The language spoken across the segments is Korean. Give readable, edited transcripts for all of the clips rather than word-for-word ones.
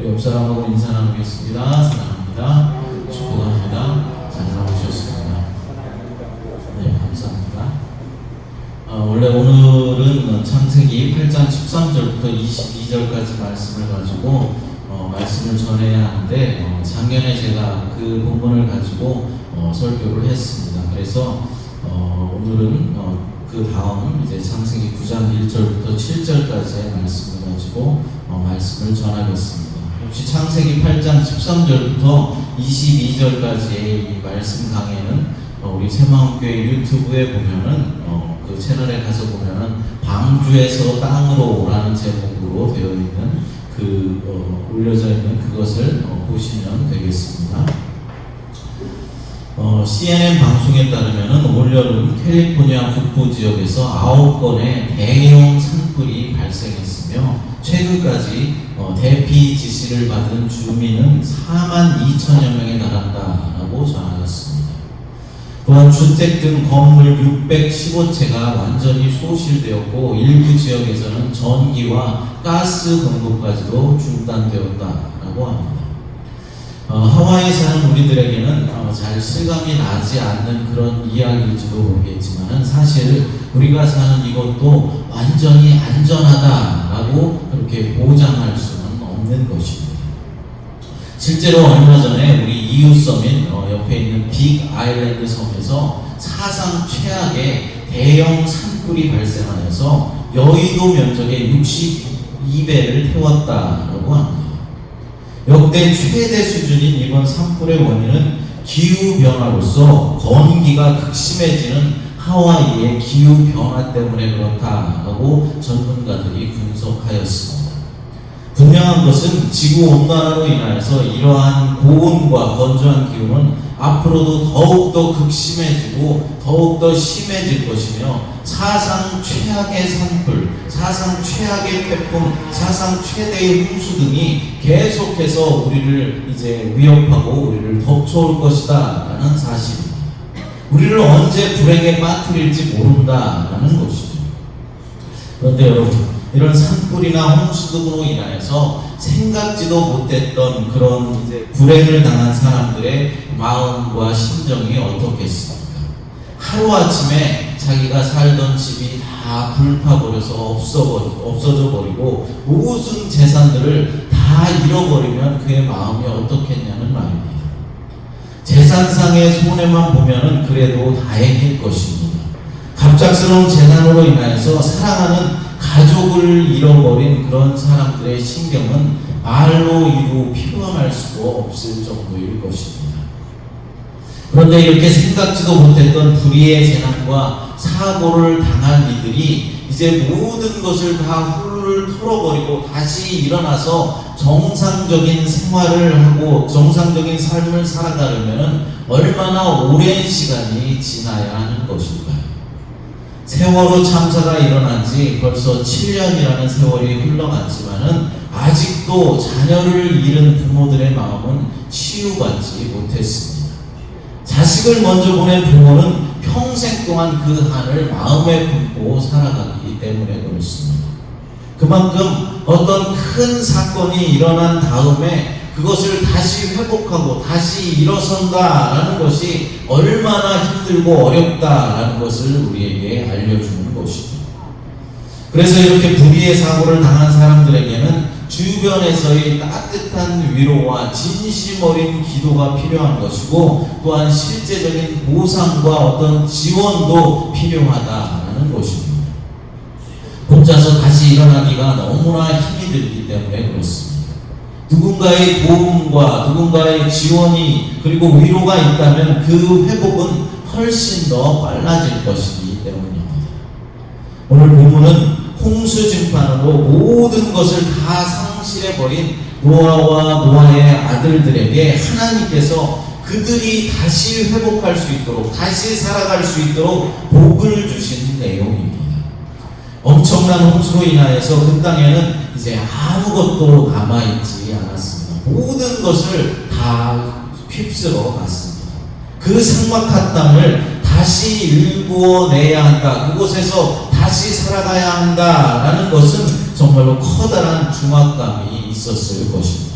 우리 옆 사람하고 인사 나누겠습니다. 사랑합니다. 축복합니다. 잘 나오셨습니다. 네, 감사합니다. 원래 오늘은 창세기 8장 13절부터 22절까지 말씀을 가지고 말씀을 전해야 하는데 작년에 제가 그 본문을 가지고 설교를 했습니다. 그래서 오늘은 그 다음 이제 창세기 9장 1절부터 7절까지의 말씀을 가지고 말씀을 전하겠습니다. 혹시 창세기 8장 13절부터 22절까지의 이 말씀 강해는 우리 새마음교회 유튜브에 보면은 그 채널에 가서 보면은 방주에서 땅으로 오라는 제목으로 되어 있는 올려져 있는 그것을 보시면 되겠습니다. CNN 방송에 따르면은 올여름 캘리포니아 북부 지역에서 9건의 대형 산불이 발생했으며 최근까지 대피 지시를 받은 주민은 42,000여 명에 달한다라고 전하였습니다. 또한 주택 등 건물 615채가 완전히 소실되었고 일부 지역에서는 전기와 가스 공급까지도 중단되었다라고 합니다. 하와이에 사는 우리들에게는 잘 실감이 나지 않는 그런 이야기일지도 모르겠지만 사실 우리가 사는 이곳도 완전히 안전하다라고 그렇게 보장할 수는 없는 것입니다. 실제로 얼마 전에 우리 EU 서민 옆에 있는 빅 아일랜드 섬에서 사상 최악의 대형 산불이 발생하여서 여의도 면적의 62배를 태웠다라고 합니다. 역대 최대 수준인 이번 산불의 원인은 기후변화로서 건기가 극심해지는 하와이의 기후변화 때문에 그렇다라고 전문가들이 분석하였습니다. 분명한 것은 지구온난화로 인하여서 이러한 고온과 건조한 기후는 앞으로도 더욱더 극심해지고 더욱더 심해질 것이며 사상 최악의 산불, 사상 최악의 태풍, 사상 최대의 홍수 등이 계속해서 우리를 이제 위협하고 우리를 덮쳐올 것이다 라는 사실입니다. 우리를 언제 불행에 빠뜨릴지 모른다라는 것이죠. 그런데 여러분, 이런 산불이나 홍수 등으로 인하여서 생각지도 못했던 그런 이제 불행을 당한 사람들의 마음과 심정이 어떻겠습니까? 하루아침에 자기가 살던 집이 다 불타버려서 없어져 버리고 모든 재산들을 다 잃어버리면 그의 마음이 어떻겠냐는 말입니다. 재산상의 손해만 보면은 그래도 다행일 것입니다. 갑작스러운 재난으로 인하여서 사랑하는 가족을 잃어버린 그런 사람들의 신경은 말로 이루 표현할 수가 없을 정도일 것입니다. 그런데 이렇게 생각지도 못했던 불의의 재난과 사고를 당한 이들이 이제 모든 것을 다 훌훌 털어버리고 다시 일어나서 정상적인 생활을 하고 정상적인 삶을 살아가려면 얼마나 오랜 시간이 지나야 하는 것일까요? 세월호 참사가 일어난 지 벌써 7년이라는 세월이 흘러갔지만은 아직도 자녀를 잃은 부모들의 마음은 치유받지 못했습니다. 자식을 먼저 보낸 부모는 평생 동안 그 한을 마음에 품고 살아가기 때문에 그렇습니다. 그만큼 어떤 큰 사건이 일어난 다음에 그것을 다시 회복하고 다시 일어선다라는 것이 얼마나 힘들고 어렵다라는 것을 우리에게 알려주는 것이죠. 그래서 이렇게 불의의 사고를 당한 사람들에게는 주변에서의 따뜻한 위로와 진심 어린 기도가 필요한 것이고 또한 실제적인 보상과 어떤 지원도 필요하다라는 것입니다. 혼자서 다시 일어나기가 너무나 힘이 들기 때문에 그렇습니다. 누군가의 도움과 누군가의 지원이 그리고 위로가 있다면 그 회복은 훨씬 더 빨라질 것이기 때문입니다. 오늘 본문은 홍수 심판으로 모든 것을 다 상실해버린 노아와 노아의 아들들에게 하나님께서 그들이 다시 회복할 수 있도록 다시 살아갈 수 있도록 복을 주신 내용입니다. 엄청난 홍수로 인하여서 그 땅에는 이제 아무것도 남아있지 않았습니다. 모든 것을 다 휩쓸어 갔습니다. 그 삭막한 땅을 다시 일구어내야 한다. 그곳에서 다시 살아가야 한다라는 것은 정말로 커다란 중압감이 있었을 것입니다.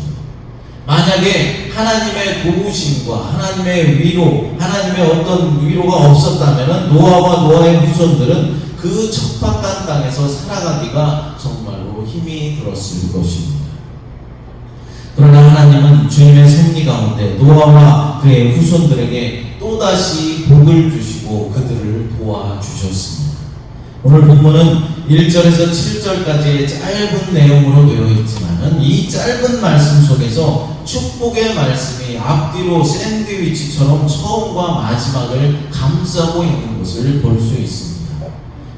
만약에 하나님의 도우심과 하나님의 위로, 하나님의 어떤 위로가 없었다면 노아와 노아의 후손들은 그 척박한 땅에서 살아가기가 정말로 힘이 들었을 것입니다. 그러나 하나님은 주님의 섭리 가운데 노아와 그의 후손들에게 또다시 복을 주시고 그들을 도와주셨습니다. 오늘 본문은 1절에서 7절까지의 짧은 내용으로 되어 있지만은 이 짧은 말씀 속에서 축복의 말씀이 앞뒤로 샌드위치처럼 처음과 마지막을 감싸고 있는 것을 볼 수 있습니다.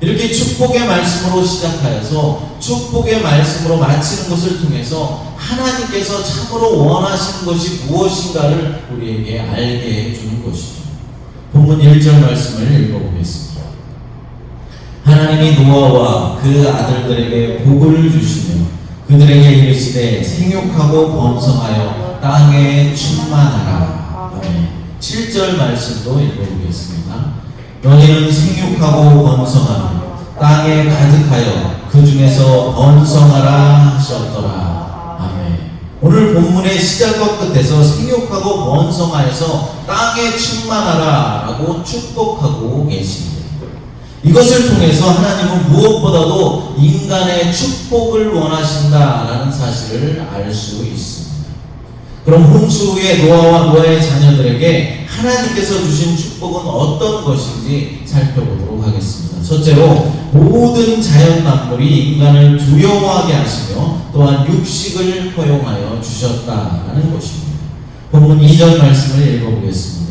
이렇게 축복의 말씀으로 시작하여서 축복의 말씀으로 마치는 것을 통해서 하나님께서 참으로 원하시는 것이 무엇인가를 우리에게 알게 해주는 것이죠. 본문 1절 말씀을 읽어보겠습니다. 하나님이 노아와 그 아들들에게 복을 주시며 그들에게 이르시되 생육하고 번성하여 땅에 충만하라. 아멘. 7절 말씀도 읽어보겠습니다. 너희는 생육하고 번성하며 땅에 가득하여 그 중에서 번성하라 하셨더라. 아멘. 오늘 본문의 시작과 끝에서 생육하고 번성하여서 땅에 충만하라 라고 축복하고 계십니다. 이것을 통해서 하나님은 무엇보다도 인간의 축복을 원하신다라는 사실을 알 수 있습니다. 그럼 홍수 후에 노아와 노아의 자녀들에게 하나님께서 주신 축복은 어떤 것인지 살펴보도록 하겠습니다. 첫째로 모든 자연 만물이 인간을 두려워하게 하시며 또한 육식을 허용하여 주셨다라는 것입니다. 본문 2절 말씀을 읽어보겠습니다.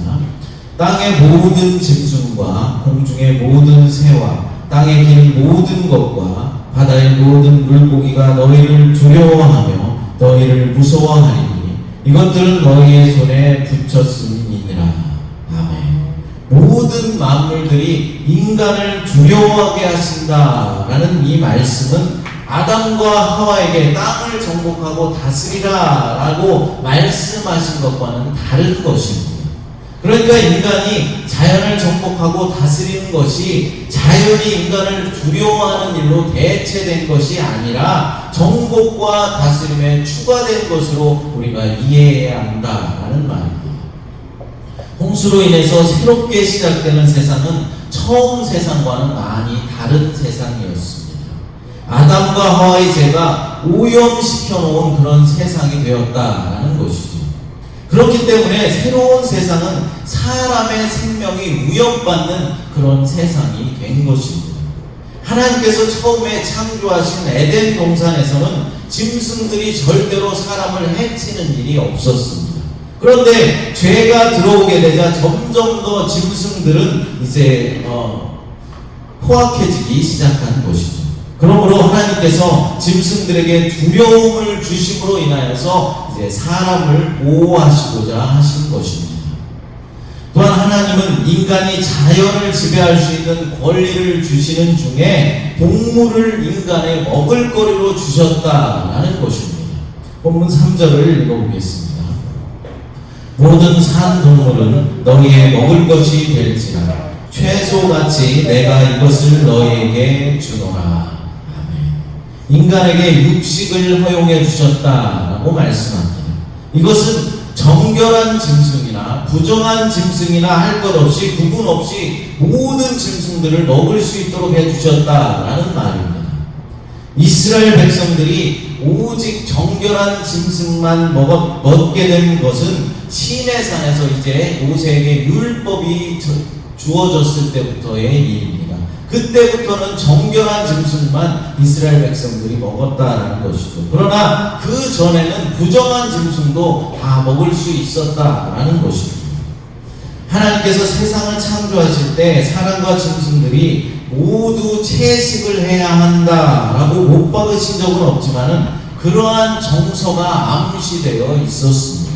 땅의 모든 짐승과 공중의 모든 새와 땅에 긴 모든 것과 바다의 모든 물고기가 너희를 두려워하며 너희를 무서워하리니 이것들은 너희의 손에 붙였음이니라. 아멘. 모든 만물들이 인간을 두려워하게 하신다라는 이 말씀은 아담과 하와에게 땅을 정복하고 다스리라 라고 말씀하신 것과는 다른 것입니다. 그러니까 인간이 자연을 정복하고 다스리는 것이 자연이 인간을 두려워하는 일로 대체된 것이 아니라 정복과 다스림에 추가된 것으로 우리가 이해해야 한다라는 말입니다. 홍수로 인해서 새롭게 시작되는 세상은 처음 세상과는 많이 다른 세상이었습니다. 아담과 하와의 죄가 오염시켜 놓은 그런 세상이 되었다라는 것이죠. 그렇기 때문에 새로운 세상은 사람의 생명이 위협받는 그런 세상이 된 것입니다. 하나님께서 처음에 창조하신 에덴 동산에서는 짐승들이 절대로 사람을 해치는 일이 없었습니다. 그런데 죄가 들어오게 되자 점점 더 짐승들은 이제 포악해지기 시작한 것이죠. 그러므로 하나님께서 짐승들에게 두려움을 주심으로 인하여서 이제 사람을 보호하시고자 하신 것입니다. 또한 하나님은 인간이 자연을 지배할 수 있는 권리를 주시는 중에 동물을 인간의 먹을거리로 주셨다라는 것입니다. 본문 3절을 읽어보겠습니다. 모든 산 동물은 너희의 먹을 것이 될지라 채소같이 내가 이것을 너희에게 주노라. 인간에게 육식을 허용해 주셨다라고 말씀합니다. 이것은 정결한 짐승이나 부정한 짐승이나 할 것 없이 구분 없이 모든 짐승들을 먹을 수 있도록 해 주셨다라는 말입니다. 이스라엘 백성들이 오직 정결한 짐승만 먹게 된 것은 시내 산에서 이제 모세에게 율법이 주어졌을 때부터의 일입니다. 그때부터는 정결한 짐승만 이스라엘 백성들이 먹었다라는 것이죠. 그러나 그 전에는 부정한 짐승도 다 먹을 수 있었다라는 것입니다. 하나님께서 세상을 창조하실 때 사람과 짐승들이 모두 채식을 해야 한다라고 못 박으신 적은 없지만은 그러한 정서가 암시되어 있었습니다.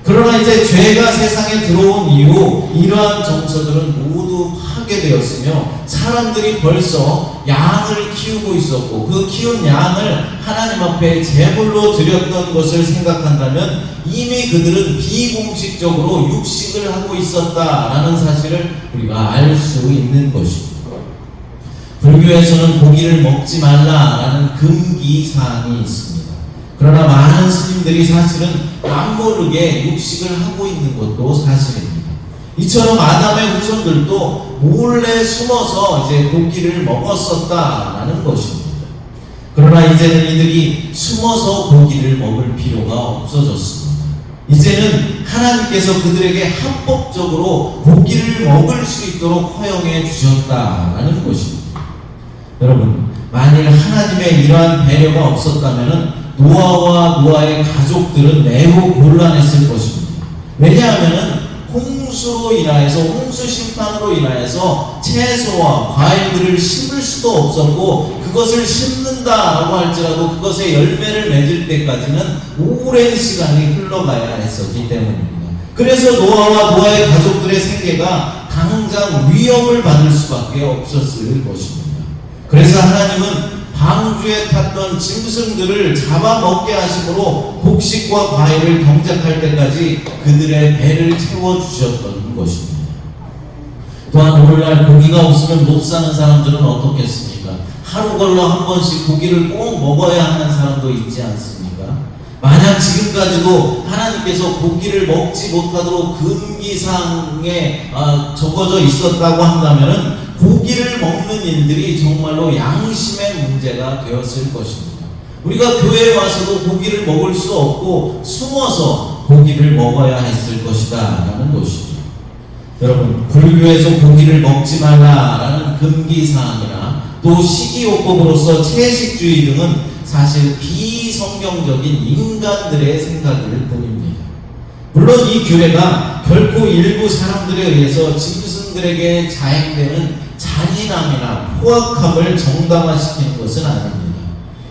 그러나 이제 죄가 세상에 들어온 이후 이러한 정서들은 모두 파괴되었으며 사람들이 벌써 양을 키우고 있었고 그 키운 양을 하나님 앞에 제물로 드렸던 것을 생각한다면 이미 그들은 비공식적으로 육식을 하고 있었다라는 사실을 우리가 알 수 있는 것입니다. 불교에서는 고기를 먹지 말라라는 금기 사항이 있습니다. 그러나 많은 스님들이 사실은 남모르게 육식을 하고 있는 것도 사실입니다. 이처럼 아담의 후손들도 몰래 숨어서 이제 고기를 먹었었다라는 것입니다. 그러나 이제는 이들이 숨어서 고기를 먹을 필요가 없어졌습니다. 이제는 하나님께서 그들에게 합법적으로 고기를 먹을 수 있도록 허용해 주셨다라는 것입니다. 여러분, 만일 하나님의 이러한 배려가 없었다면 노아와 노아의 가족들은 매우 곤란했을 것입니다. 왜냐하면 홍수로 인하여서, 홍수 심판으로 인하여서 채소와 과일들을 심을 수도 없었고, 그것을 심는다라고 할지라도 그것의 열매를 맺을 때까지는 오랜 시간이 흘러가야 했었기 때문입니다. 그래서 노아와 노아의 가족들의 생계가 당장 위협을 받을 수밖에 없었을 것입니다. 그래서 하나님은 방주에 탔던 짐승들을 잡아먹게 하심으로 곡식과 과일을 경작할 때까지 그들의 배를 채워주셨던 것입니다. 또한 오늘날 고기가 없으면 못 사는 사람들은 어떻겠습니까? 하루 걸러 한 번씩 고기를 꼭 먹어야 하는 사람도 있지 않습니까? 만약 지금까지도 하나님께서 고기를 먹지 못하도록 금기사항에 적어져 있었다고 한다면 고기를 먹는 일들이 정말로 양심의 문제가 되었을 것입니다. 우리가 교회에 와서도 고기를 먹을 수 없고 숨어서 고기를 먹어야 했을 것이다 라는 것이죠. 여러분, 불교에서 고기를 먹지 말라라는 금기사항이나 또 식이요법으로서 채식주의 등은 사실 비성경적인 인간들의 생각일 뿐입니다. 물론 이 규례가 결코 일부 사람들에 의해서 짐승들에게 자행되는 잔인함이나 포악함을 정당화시키는 것은 아닙니다.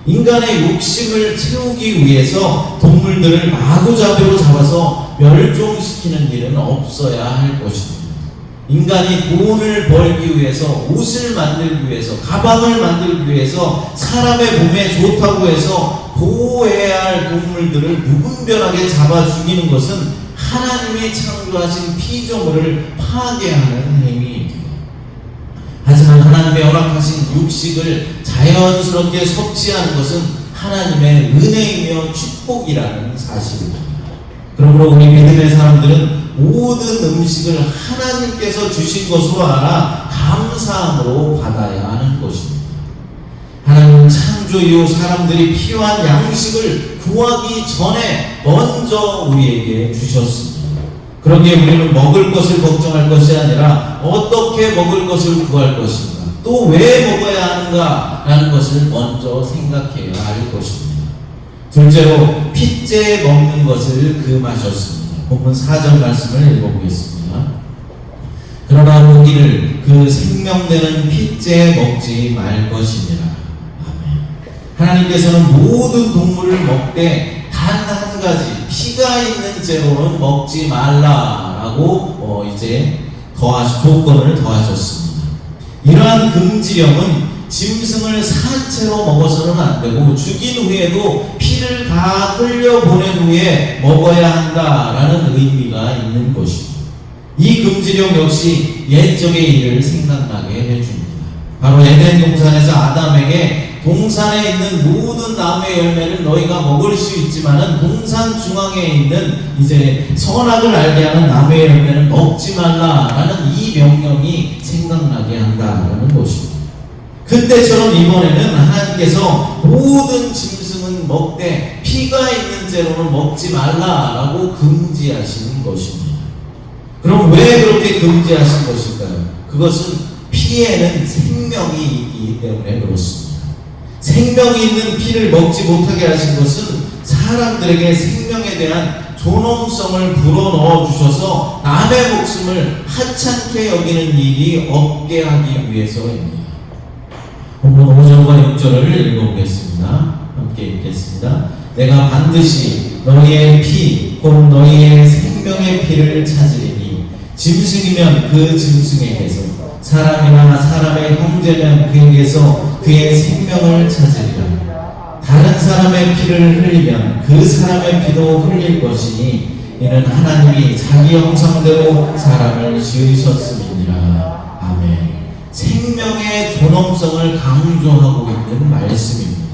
인간의 욕심을 채우기 위해서 동물들을 마구잡이로 잡아서 멸종시키는 일은 없어야 할 것입니다. 인간이 돈을 벌기 위해서, 옷을 만들기 위해서, 가방을 만들기 위해서, 사람의 몸에 좋다고 해서 보호해야 할 동물들을 무분별하게 잡아 죽이는 것은 하나님이 창조하신 피조물을 파괴하는 행위입니다. 하지만 하나님의 허락하신 육식을 자연스럽게 섭취하는 것은 하나님의 은혜이며 축복이라는 사실입니다. 그러므로 우리 믿음의 사람들은 모든 음식을 하나님께서 주신 것으로 알아 감사함으로 받아야 하는 것입니다. 하나님은 창조 이후 사람들이 필요한 양식을 구하기 전에 먼저 우리에게 주셨습니다. 그러기에 우리는 먹을 것을 걱정할 것이 아니라 어떻게 먹을 것을 구할 것인가, 또 왜 먹어야 하는가 라는 것을 먼저 생각해야 할 것입니다. 둘째로 핏째 먹는 것을 금하셨습니다. 본문 4절 말씀을 읽어보겠습니다. 그러나 고기를 그 생명되는 핏째 먹지 말 것이니라. 아멘. 하나님께서는 모든 동물을 먹되 단 한 가지 피가 있는 재로는 먹지 말라라고 이제 조건을 더하셨습니다. 이러한 금지령은 짐승을 산채로 먹어서는 안 되고 죽인 후에도 피를 다 흘려보낸 후에 먹어야 한다라는 의미가 있는 것입니다. 이 금지령 역시 옛적의 일을 생각나게 해줍니다. 바로 에덴 동산에서 아담에게 동산에 있는 모든 나무의 열매는 너희가 먹을 수 있지만은 동산 중앙에 있는 이제 선악을 알게 하는 나무의 열매는 먹지 말라라는 이 명령이 생각나게 한다라는 것입니다. 그때처럼 이번에는 하나님께서 모든 짐승은 먹되 피가 있는 재로는 먹지 말라라고 금지하시는 것입니다. 그럼 왜 그렇게 금지하신 것일까요? 그것은 피에는 생명이 있기 때문에 그렇습니다. 생명이 있는 피를 먹지 못하게 하신 것은 사람들에게 생명에 대한 존엄성을 불어넣어 주셔서 남의 목숨을 하찮게 여기는 일이 없게 하기 위해서입니다. 본문 5절과 6절을 읽어보겠습니다. 함께 읽겠습니다. 내가 반드시 너희의 피, 곧 너희의 생명의 피를 찾으리니 짐승이면 그 짐승에게서, 사람이나 사람의 형제면 그에게서 그의 생명을 찾으리라. 다른 사람의 피를 흘리면 그 사람의 피도 흘릴 것이니 이는 하나님이 자기 형상대로 사람을 지으셨음이니라. 아멘. 생명의 존엄성을 강조하고 있는 말씀입니다.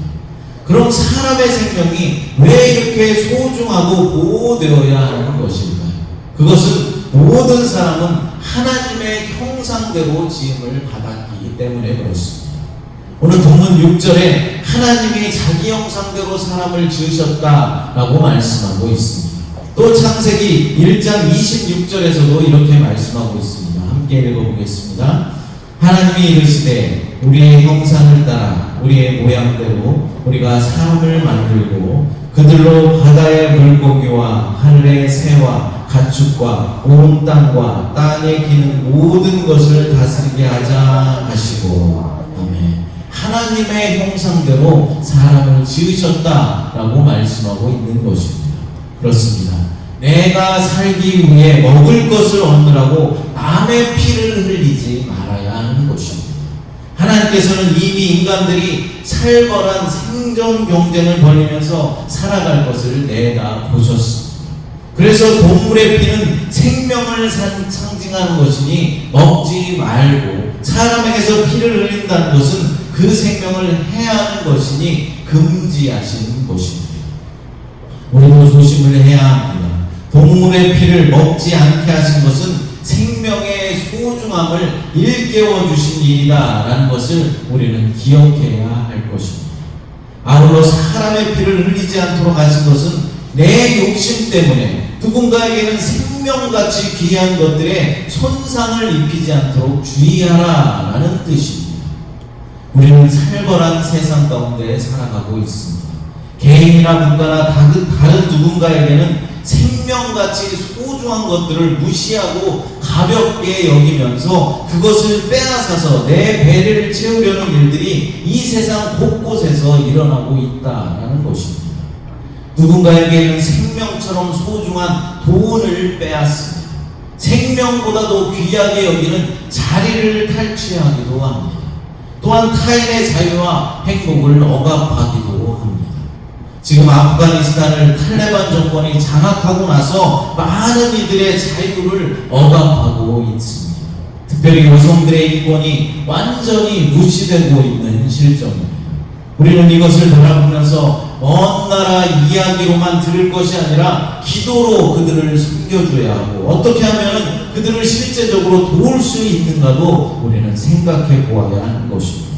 그럼 사람의 생명이 왜 이렇게 소중하고 보호되어야 하는 것일까요? 그것은 모든 사람은 하나님의 형상대로 지음을 받았기 때문에 그렇습니다. 오늘 본문 6절에 하나님이 자기 형상대로 사람을 지으셨다라고 말씀하고 있습니다. 또 창세기 1장 26절에서도 이렇게 말씀하고 있습니다. 함께 읽어보겠습니다. 하나님이 이르시되 우리의 형상을 따라 우리의 모양대로 우리가 사람을 만들고 그들로 바다의 물고기와 하늘의 새와 가축과 온 땅과 땅에 기는 모든 것을 다스리게 하자 하시고. 아멘. 하나님의 형상대로 사람을 지으셨다라고 말씀하고 있는 것입니다. 그렇습니다. 내가 살기 위해 먹을 것을 얻느라고 남의 피를 흘리지 말아야 하는 것입니다. 하나님께서는 이미 인간들이 살벌한 생존 경쟁을 벌이면서 살아갈 것을 내다 보셨습니다. 그래서 동물의 피는 생명을 상징하는 것이니 먹지 말고, 사람에게서 피를 흘린다는 것은 그 생명을 해하는 것이니 금지하신 것입니다. 우리도 조심을 해야 합니다. 동물의 피를 먹지 않게 하신 것은 생명의 소중함을 일깨워 주신 일이다라는 것을 우리는 기억해야 할 것입니다. 아울러 사람의 피를 흘리지 않도록 하신 것은 내 욕심 때문에 누군가에게는 생명같이 귀한 것들에 손상을 입히지 않도록 주의하라라는 뜻입니다. 우리는 살벌한 세상 가운데 살아가고 있습니다. 개인이나 국가나 다른 누군가에게는 생명같이 소중한 것들을 무시하고 가볍게 여기면서 그것을 빼앗아서 내 배를 채우려는 일들이 이 세상 곳곳에서 일어나고 있다라는 것입니다. 누군가에게는 생명처럼 소중한 돈을 빼앗습니다. 생명보다도 귀하게 여기는 자리를 탈취하기도 합니다. 또한 타인의 자유와 행복을 억압하기도 합니다. 지금 아프가니스탄을 탈레반 정권이 장악하고 나서 많은 이들의 자유를 억압하고 있습니다. 특별히 여성들의 인권이 완전히 무시되고 있는 실정입니다. 우리는 이것을 바라보면서 먼 나라 이야기로만 들을 것이 아니라 기도로 그들을 섬겨줘야 하고, 어떻게 하면 그들을 실제적으로 도울 수 있는가도 우리는 생각해 보아야 하는 것입니다.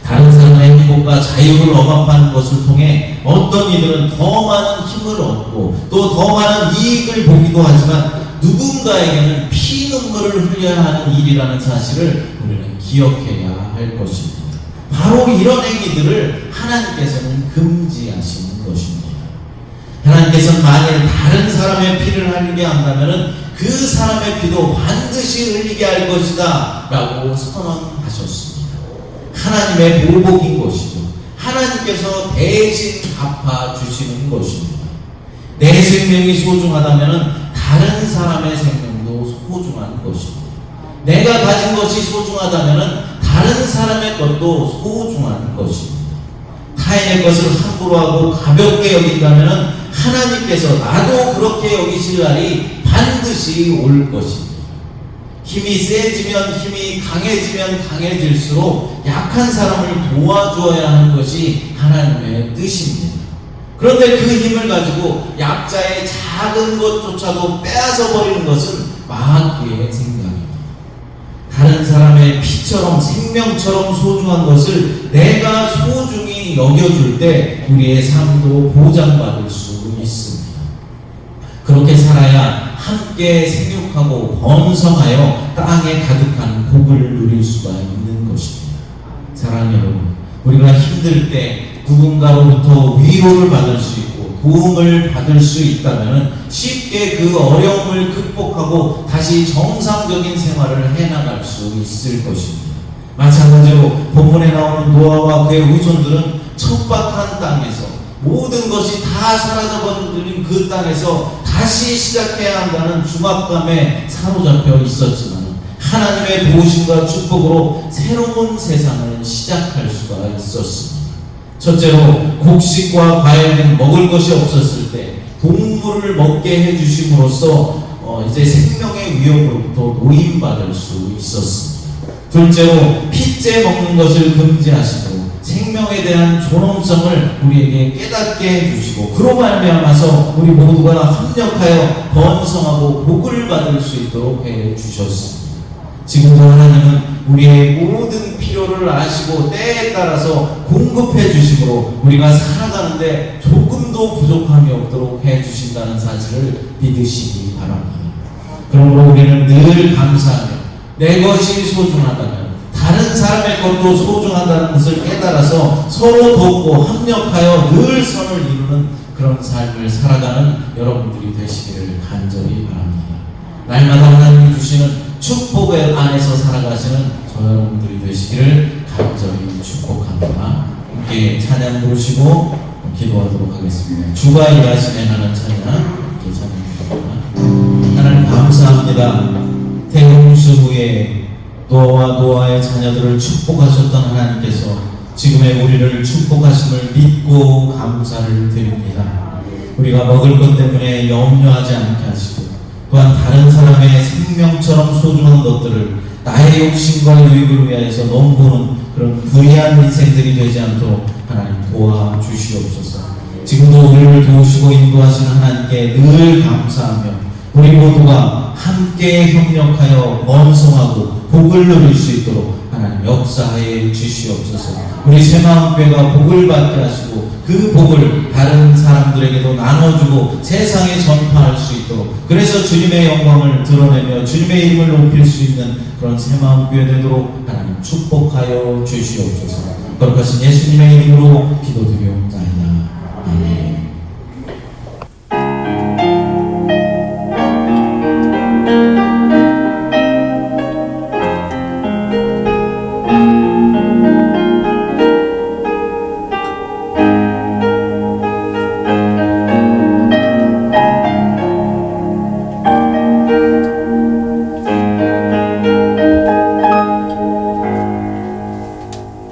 다른 사람의 행복과 자유를 억압하는 것을 통해 어떤 이들은 더 많은 힘을 얻고 또 더 많은 이익을 보기도 하지만 누군가에게는 피눈물을 흘려야 하는 일이라는 사실을 우리는 기억해야 할 것입니다. 바로 이런 행위들을 하나님께서는 금지하시는 것입니다. 하나님께서는 만일 다른 사람의 피를 흘리게 한다면 그 사람의 피도 반드시 흘리게 할 것이다 라고 선언하셨습니다. 하나님의 보복인 것이죠. 하나님께서 대신 갚아주시는 것입니다. 내 생명이 소중하다면 다른 사람의 생명도 소중한 것입니다. 내가 가진 것이 소중하다면 다른 사람의 것도 소중한 것입니다. 타인의 것을 함부로 하고 가볍게 여긴다면 하나님께서 나도 그렇게 여기실 날이 반드시 올 것입니다. 힘이 세지면 힘이 강해지면 강해질수록 약한 사람을 도와주어야 하는 것이 하나님의 뜻입니다. 그런데 그 힘을 가지고 약자의 작은 것조차도 빼앗아 버리는 것은 마귀의 생각입니다. 다른 사람의 피처럼 생명처럼 소중한 것을 내가 소중히 여겨줄 때 우리의 삶도 보장받을 수 있습니다. 그렇게 살아야 함께 생육하고 번성하여 땅에 가득한 복을 누릴 수가 있는 것입니다. 사랑하는 여러분, 우리가 힘들 때 누군가로부터 위로를 받을 수 있고 도움을 받을 수 있다면 쉽게 그 어려움을 극복하고 다시 정상적인 생활을 해나갈 수 있을 것입니다. 마찬가지로 본문에 나오는 노아와 그의 후손들은 척박한 땅에서 모든 것이 다 사라져버린 그 땅에서 다시 시작해야 한다는 중압감에 사로잡혀 있었지만 하나님의 도우심과 축복으로 새로운 세상을 시작할 수가 있었습니다. 첫째로 곡식과 과일 등 먹을 것이 없었을 때 동물을 먹게 해주심으로써 이제 생명의 위협으로부터 노임받을 수 있었습니다. 둘째로 핏째 먹는 것을 금지하시고 생명에 대한 존엄성을 우리에게 깨닫게 해주시고 그로 말미암아서 우리 모두가 합력하여 번성하고 복을 받을 수 있도록 해주셨습니다. 지금도 하나님은 우리의 모든 필요를 아시고 때에 따라서 공급해 주심으로 우리가 살아가는데 조금도 부족함이 없도록 해주신다는 사실을 믿으시기 바랍니다. 그러므로 우리는 늘 감사하며 내 것이 소중하다면 다른 사람의 것도 소중하다는 것을 깨달아서 서로 돕고 합력하여 늘 선을 이루는 그런 삶을 살아가는 여러분들이 되시기를 간절히 바랍니다. 날마다 하나님이 주시는 축복 안에서 살아가시는 저 여러분들이 되시기를 간절히 축복합니다. 함께 찬양 부르시고 기도하도록 하겠습니다. 주가 일하시네 하는 찬양 함께 찬양드립니다. 하나님 감사합니다. 대홍수 후에 노아의 자녀들을 축복하셨던 하나님께서 지금의 우리를 축복하심을 믿고 감사를 드립니다. 우리가 먹을 것 때문에 염려하지 않게 하시고 또한 다른 사람의 생명처럼 소중한 것들을 나의 욕심과 유익을 위하여서 넘보는 그런 불의한 인생들이 되지 않도록 하나님 도와주시옵소서. 지금도 우리를 도우시고 인도하시는 하나님께 늘 감사하며 우리 모두가 함께 협력하여 번성하고 복을 누릴 수 있도록 하나님 역사하여 주시옵소서. 우리 새마음교회가 복을 받게 하시고 그 복을 다른 사람들에게도 나눠주고 세상에 전파할 수 있도록 그래서 주님의 영광을 드러내며 주님의 이름을 높일 수 있는 그런 새마음교회 되도록 하나님 축복하여 주시옵소서. 거룩하신 예수님의 이름으로 기도드리옵나이다.